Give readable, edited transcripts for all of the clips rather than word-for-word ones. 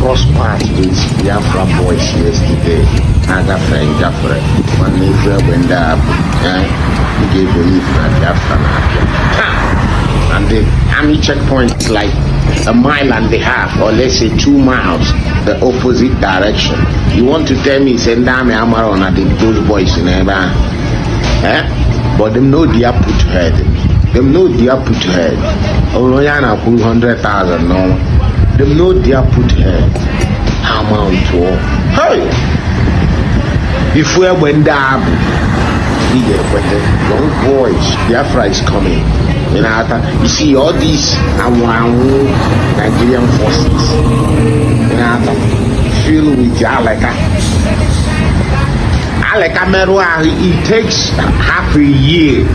crossed paths with Biafra boys yesterday. I got friend Biafra. One neighbor went up, he gave belief that Biafra. And the army checkpoint is like a mile and a half, or let's say 2 miles, the opposite direction. You want to tell me, send down Amaron and those boys in Eba? But them know they are put head. Them know they are put head. Oh, Yana put 100,000, no. Them know they are put head. Amount to hey! If we went down, young boys, Biafra is coming. You see all these Nigerian forces filled with Aleka Merua. It takes half a year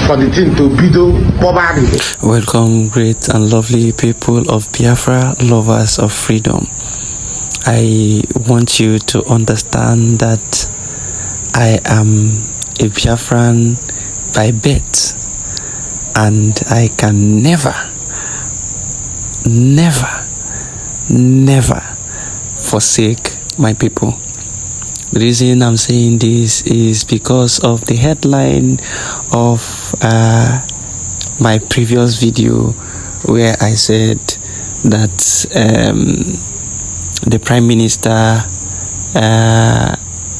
for the thing to be poverty. Welcome, great and lovely people of Biafra, lovers of freedom. I want you to understand that I am a Biafran by birth, and I can never forsake my people. The reason I'm saying this is because of the headline of my previous video, where I said that the Prime Minister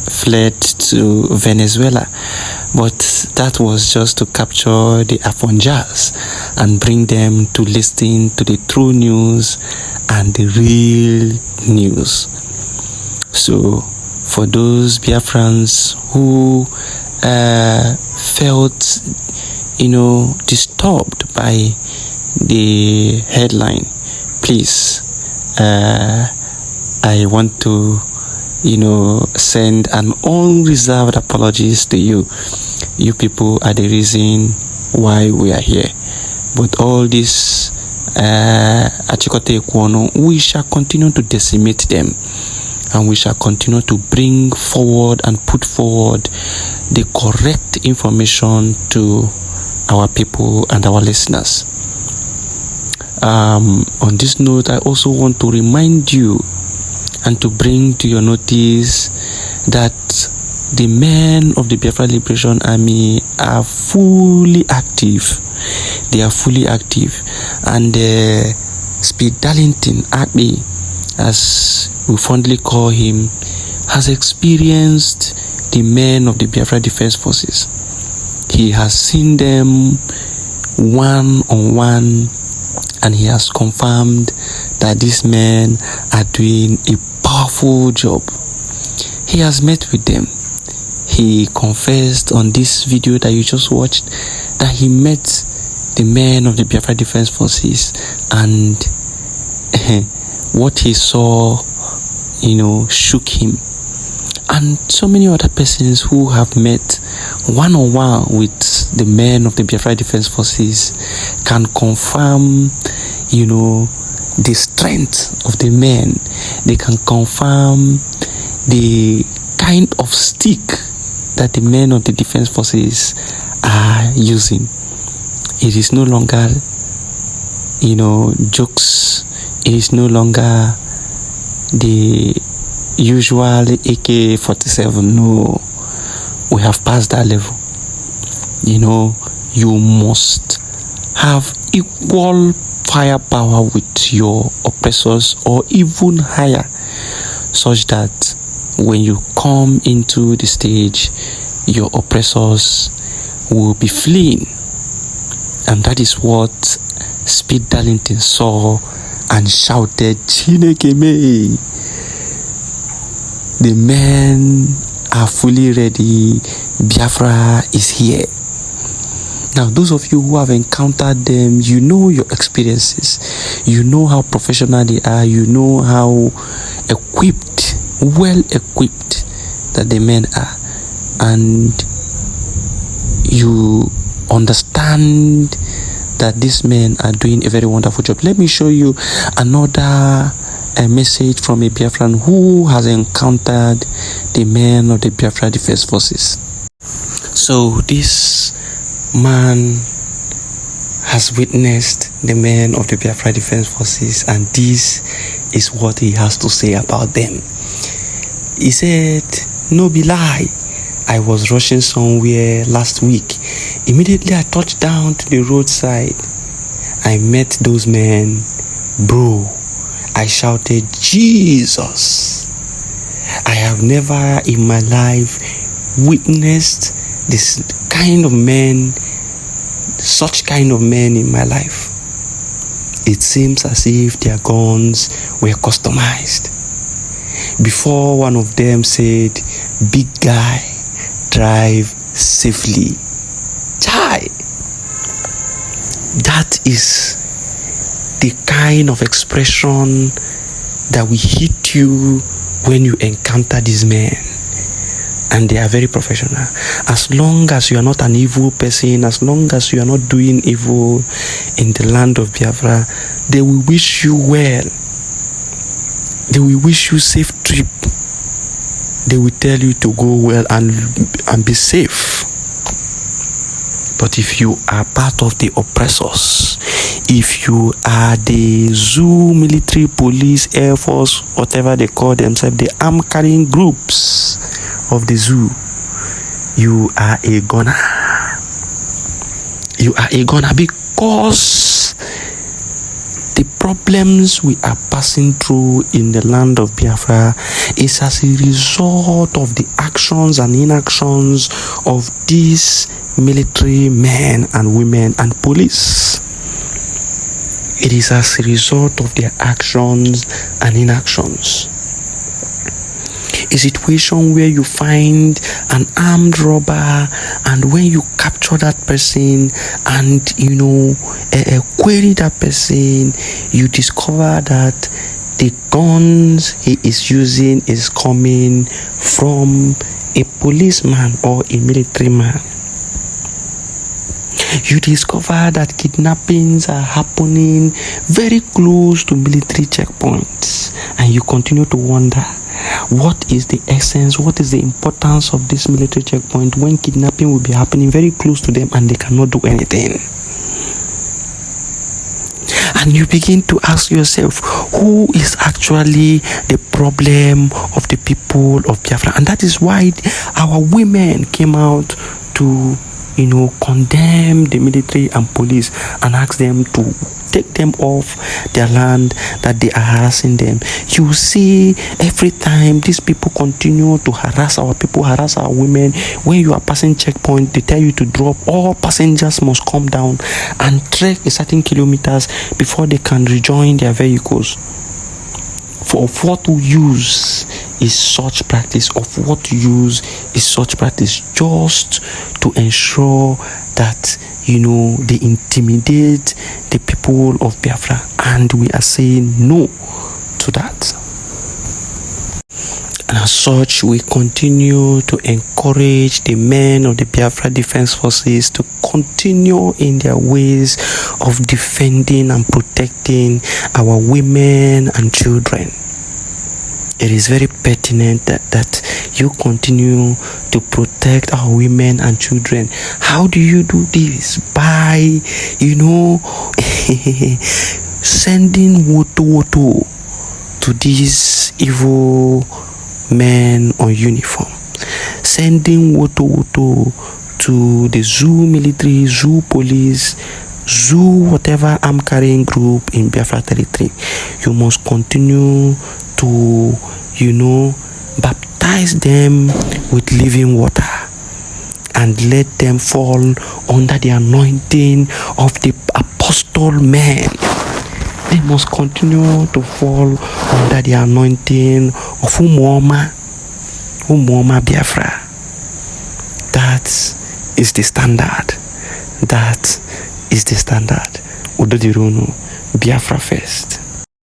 fled to Venezuela, but that was just to capture the Afonjas and bring them to listen to the true news and the real news. So for those Biafrans who felt disturbed by the headline, please, I want to send an unreserved apologies to you. You people are the reason why we are here. But all this Achikote Ekwono, we shall continue to decimate them, and we shall continue to bring forward and put forward the correct information to our people and our listeners. On this note, I also want to remind you and to bring to your notice that the men of the Biafra Liberation Army are fully active. They are fully active, and Speed Darlington, Abi, as we fondly call him, has experienced the men of the Biafra Defense Forces. He has seen them one-on-one, and he has confirmed that these men are doing a powerful job. He has met with them. He confessed on this video that you just watched that he met the men of the Biafra Defense Forces, and what he saw, shook him. And so many other persons who have met one-on-one with the men of the Biafra Defense Forces can confirm, the strength of the men. They can confirm the kind of stick that the men of the Defense Forces are using. It is no longer, jokes. It is no longer the usual AK-47. No, we have passed that level. You must have equal firepower with your oppressors, or even higher, such that when you come into the stage, your oppressors will be fleeing. And that is what Speed Darlington saw and shouted, "Chineke me!" The men are fully ready. Biafra is here. Now, those of you who have encountered them, you know your experiences. You know how professional they are. You know how equipped, well equipped that the men are. And you understand that these men are doing a very wonderful job. Let me show you another message from a Biafran who has encountered the men of the Biafra Defense Forces. So this man has witnessed the men of the Biafra Defense Forces, and this is what he has to say about them. He said, "No be lie, I was rushing somewhere last week. Immediately I touched down to the roadside. I met those men. Bro, I shouted, Jesus. I have never in my life witnessed this kind of men, such kind of men in my life. It seems as if their guns were customized. Before one of them said, big guy, drive safely. Chai! That is the kind of expression that will hit you when you encounter these men. And they are very professional. As long as you are not an evil person, as long as you are not doing evil in the land of Biafra, they will wish you well. They will wish you safe trip. They will tell you to go well and be safe. But if you are part of the oppressors, if you are the zoo, military, police, air force, whatever they call themselves, the arm carrying groups of the zoo, you are a gunner. You are a gunner because the problems we are passing through in the land of Biafra is as a result of the actions and inactions of these military men and women and police. It is as a result of their actions and inactions. A situation where you find an armed robber, and when you capture that person and query that person, you discover that the guns he is using is coming from a policeman or a military man. You discover that kidnappings are happening very close to military checkpoints, and you continue to wonder, what is the essence, what is the importance of this military checkpoint when kidnapping will be happening very close to them and they cannot do anything? And you begin to ask yourself, who is actually the problem of the people of Biafra? And that is why our women came out to condemn the military and police and ask them to take them off their land, that they are harassing them. You see, every time these people continue to harass our people, harass our women, when you are passing checkpoint, they tell you to drop. All passengers must come down and trek a certain kilometers before they can rejoin their vehicles. Of what use is such practice? Of what use is such practice? Just to ensure that they intimidate the people of Biafra, and we are saying no to that. And as such, we continue to encourage the men of the Biafra Defense Forces to continue in their ways of defending and protecting our women and children. It is very pertinent that you continue to protect our women and children. How do you do this? By, sending woto to these evil men on uniform. Sending woto to the zoo military, zoo police, zoo whatever arm carrying group in Biafra territory. You must continue to baptize them with living water and let them fall under the anointing of the apostle men. They must continue to fall under the anointing of Umuoma Biafra. That is the standard. That is the standard. Udodirunu, Biafra first.